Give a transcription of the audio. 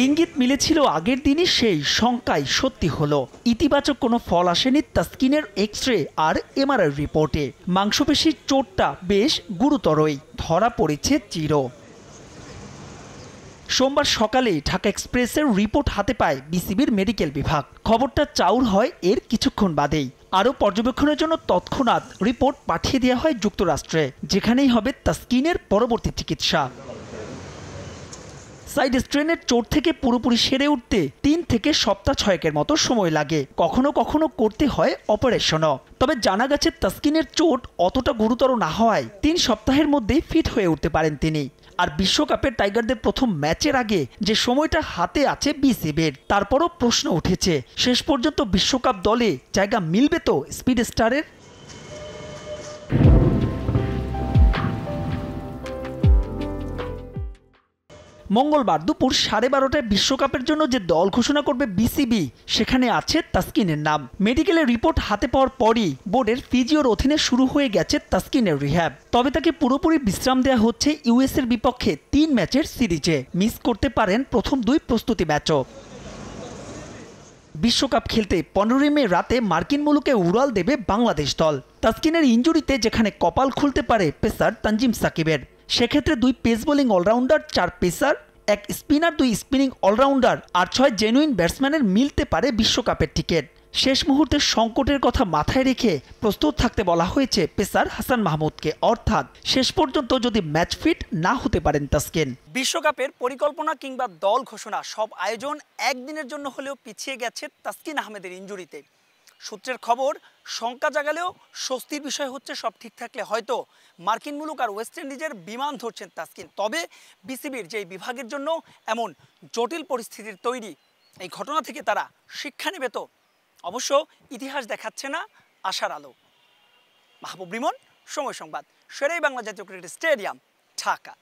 ইঙ্গিত মিলেছিল আগের দিনই, সেই শঙ্কাই সত্যি হলো। ইতিবাচক কোনো ফল আসেনি তাসকিনের এক্স-রে আর এমআরআই রিপোর্টে। মাংসপেশির চোটটা বেশ গুরুতরই, ধরা পড়েছে চির। সোমবার সকালে ঢাকা এক্সপ্রেসের রিপোর্ট হাতে পায় বিসিবির মেডিকেল বিভাগ। খবরটা চাউর হয় এর কিছুক্ষণ বাদেই। আরও পর্যবেক্ষণের জন্য তৎক্ষণাৎ রিপোর্ট পাঠিয়ে দেওয়া হয় যুক্তরাষ্ট্রে, যেখানেই হবে তাসকিনের পরবর্তী চিকিৎসা। সাইড স্ট্রেনের চোট থেকে পুরোপুরি সেরে উঠতে 3 থেকে সপ্তাহ 6 মতো সময় লাগে। কখনো কখনো করতে হয় অপারেশনও। তবে জানা গেছে তাসকিনের চোট অতটা গুরুতর না হওয়ায় 3 সপ্তাহের মধ্যেই ফিট হয়ে উঠতে পারেন তিনি। আর বিশ্বকাপে টাইগারদের প্রথম ম্যাচের আগে যে সময়টা হাতে আছে বিসিবির, তারপরও প্রশ্ন উঠেছে শেষ পর্যন্ত বিশ্বকাপ দলে জায়গা মিলবে তো স্পিড স্টারের। মঙ্গলবার দুপুর 12:30টায় বিশ্বকাপের জন্য যে দল ঘোষণা করবে বিসিবি, সেখানে আছে তাসকিনের নাম। মেডিকেলের রিপোর্ট হাতে পাওয়ার পরই বোর্ডের ফিজিওর অধীনে শুরু হয়ে গেছে তাসকিনের রিহ্যাব। তবে তাকে পুরোপুরি বিশ্রাম দেওয়া হচ্ছে ইউএসের বিপক্ষে 3 ম্যাচের সিরিজে। মিস করতে পারেন প্রথম 2 প্রস্তুতি ম্যাচও। বিশ্বকাপ খেলতে 15 মে রাতে মার্কিন মুলুকে উড়াল দেবে বাংলাদেশ দল। তাসকিনের ইনজুরিতে যেখানে কপাল খুলতে পারে পেসার তানজিম সাকিবের, সেক্ষেত্রে 2 pace bowling allrounder, 4 pacer, 1 spinner, 2 spinning allrounder আর 6 জেনুইন ব্যাটসম্যানের মিলতে পারে বিশ্বকাপের টিকিট। শেষ মুহূর্তের সংকটের কথা মাথায় রেখে প্রস্তুত থাকতে বলা হয়েছে পেসার হাসান মাহমুদকে, অর্থাৎ শেষ পর্যন্ত যদি ম্যাচ ফিট না হতে পারেন তাসকিন। বিশ্বকাপের পরিকল্পনা কিংবা দল ঘোষণা সব আয়োজন একদিনের জন্য হলেও পিছিয়ে গেছে তাসকিন আহমেদের ইনজুরিতে। সূত্রের খবর, শঙ্কা জাগালেও স্বস্তির বিষয় হচ্ছে সব ঠিক থাকলে হয়তো মার্কিন মুলুক আর ওয়েস্ট ইন্ডিজের বিমান ধরছেন তাসকিন। তবে বিসিবির যেই বিভাগের জন্য এমন জটিল পরিস্থিতির তৈরি, এই ঘটনা থেকে তারা শিক্ষা নেবে তো? অবশ্য ইতিহাস দেখাচ্ছে না আশার আলো। মাহবুব রিমন, সময় সংবাদ, শের-ই-বাংলা জাতীয় ক্রিকেট স্টেডিয়াম, ঢাকা।